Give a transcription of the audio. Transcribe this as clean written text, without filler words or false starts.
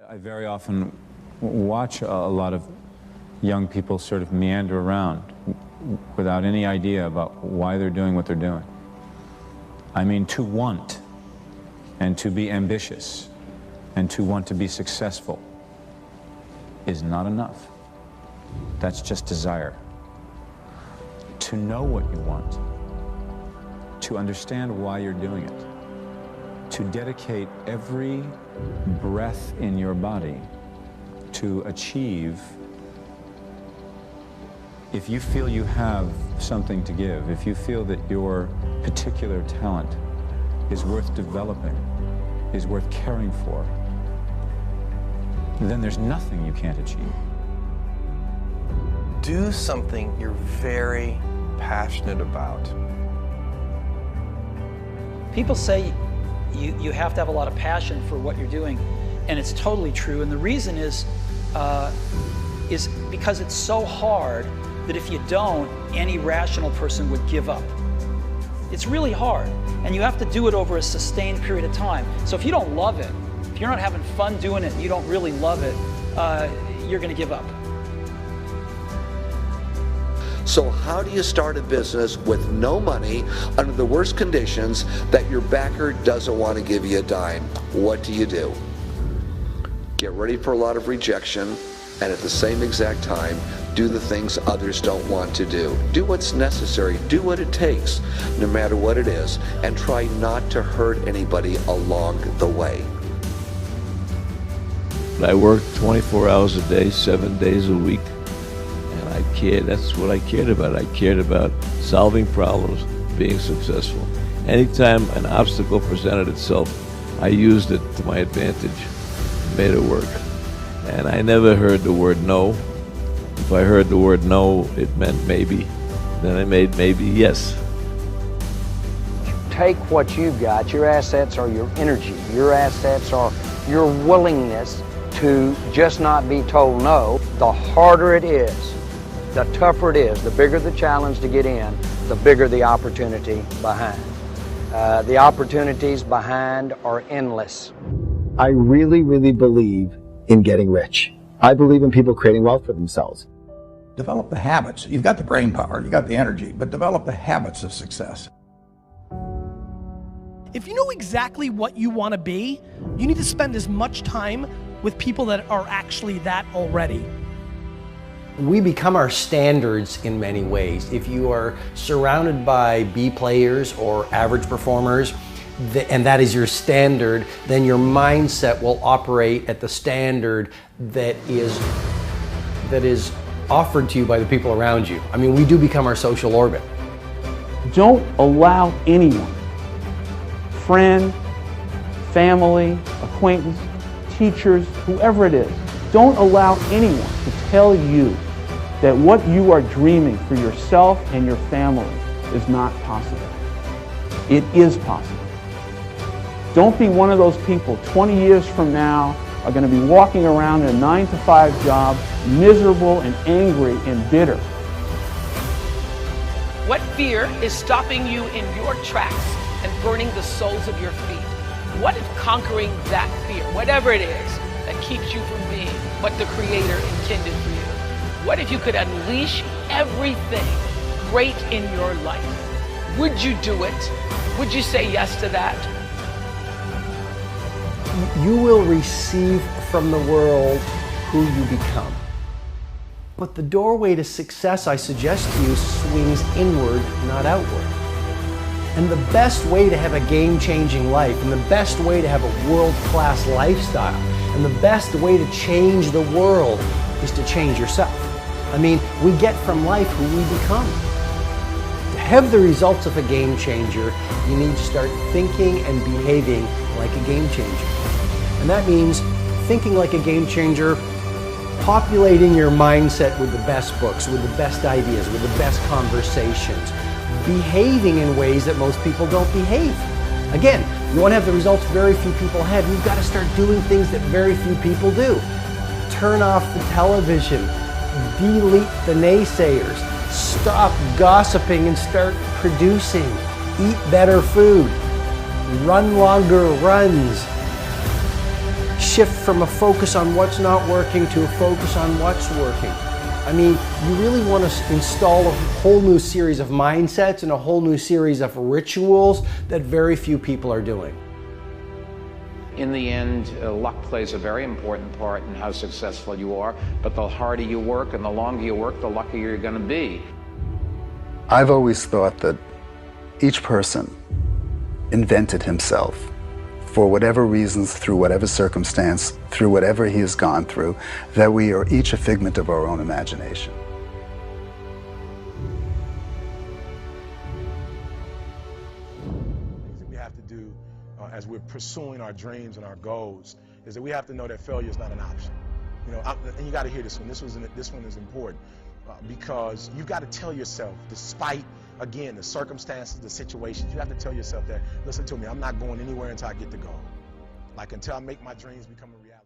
I very often watch a lot of young people sort of meander around without any idea about why they're doing what they're doing. I mean, to want and to be ambitious and to want to be successful is not enough. That's just desire. To know what you want, to understand why you're doing it, to dedicate every breath in your body to achieve. If you feel you have something to give, if you feel that your particular talent is worth developing, is worth caring for, then there's nothing you can't achieve. Do something you're very passionate about. People say you have to have a lot of passion for what you're doing, and it's totally true. And the reason is because it's so hard that if you don't, any rational person would give up. It's really hard, and you have to do it over a sustained period of time. So if you don't love it, if you're not having fun doing it and you don't really love it, you're going to give up. So how do you start a business with no money under the worst conditions that your backer doesn't want to give you a dime? What do? Get ready for a lot of rejection, and at the same exact time, do the things others don't want to do. Do what's necessary, do what it takes, no matter what it is, and try not to hurt anybody along the way. I worked 24 hours a day, 7 days a week. That's what I cared about. I cared about solving problems, being successful. Anytime an obstacle presented itself, I used it to my advantage, made it work. And I never heard the word no. If I heard the word no, it meant maybe. Then I made maybe yes. Take what you've got. Your assets are your energy. Your assets are your willingness to just not be told no. The harder it is, the tougher it is, the bigger the challenge to get in, the bigger the opportunity behind. The opportunities behind are endless. I really, really believe in getting rich. I believe in people creating wealth for themselves. Develop the habits. You've got the brain power, you've got the energy, but develop the habits of success. If you know exactly what you want to be, you need to spend as much time with people that are actually that already. We become our standards in many ways. If you are surrounded by B players or average performers, and that is your standard, then your mindset will operate at the standard that is offered to you by the people around you. I mean, we do become our social orbit. Don't allow anyone, friend, family, acquaintance, teachers, whoever it is, don't allow anyone to tell you that what you are dreaming for yourself and your family is not possible. It is possible. Don't be one of those people 20 years from now are going to be walking around in a 9-to-5 job, miserable and angry and bitter. What fear is stopping you in your tracks and burning the soles of your feet? What if conquering that fear, whatever it is, that keeps you from being what the Creator intended for you? What if you could unleash everything great in your life? Would you do it? Would you say yes to that? You will receive from the world who you become. But the doorway to success, I suggest to you, swings inward, not outward. And the best way to have a game-changing life, and the best way to have a world-class lifestyle, and the best way to change the world is to change yourself. I mean, we get from life who we become. To have the results of a game changer, you need to start thinking and behaving like a game changer. And that means thinking like a game changer, populating your mindset with the best books, with the best ideas, with the best conversations, behaving in ways that most people don't behave. Again, you want to have the results very few people have, you've got to start doing things that very few people do. Turn off the television, delete the naysayers, stop gossiping and start producing, eat better food, run longer runs, shift from a focus on what's not working to a focus on what's working. I mean, you really want to install a whole new series of mindsets and a whole new series of rituals that very few people are doing. In the end, luck plays a very important part in how successful you are, but the harder you work and the longer you work, the luckier you're going to be. I've always thought that each person invented himself for whatever reasons, through whatever circumstance, through whatever he has gone through, that we are each a figment of our own imagination. What we have to do as we're pursuing our dreams and our goals is that we have to know that failure is not an option. You know, and you got to hear this one. This one is important because you've got to tell yourself, despite again, the circumstances, the situations, you have to tell yourself that, listen to me, I'm not going anywhere until I get the goal. Like, until I make my dreams become a reality.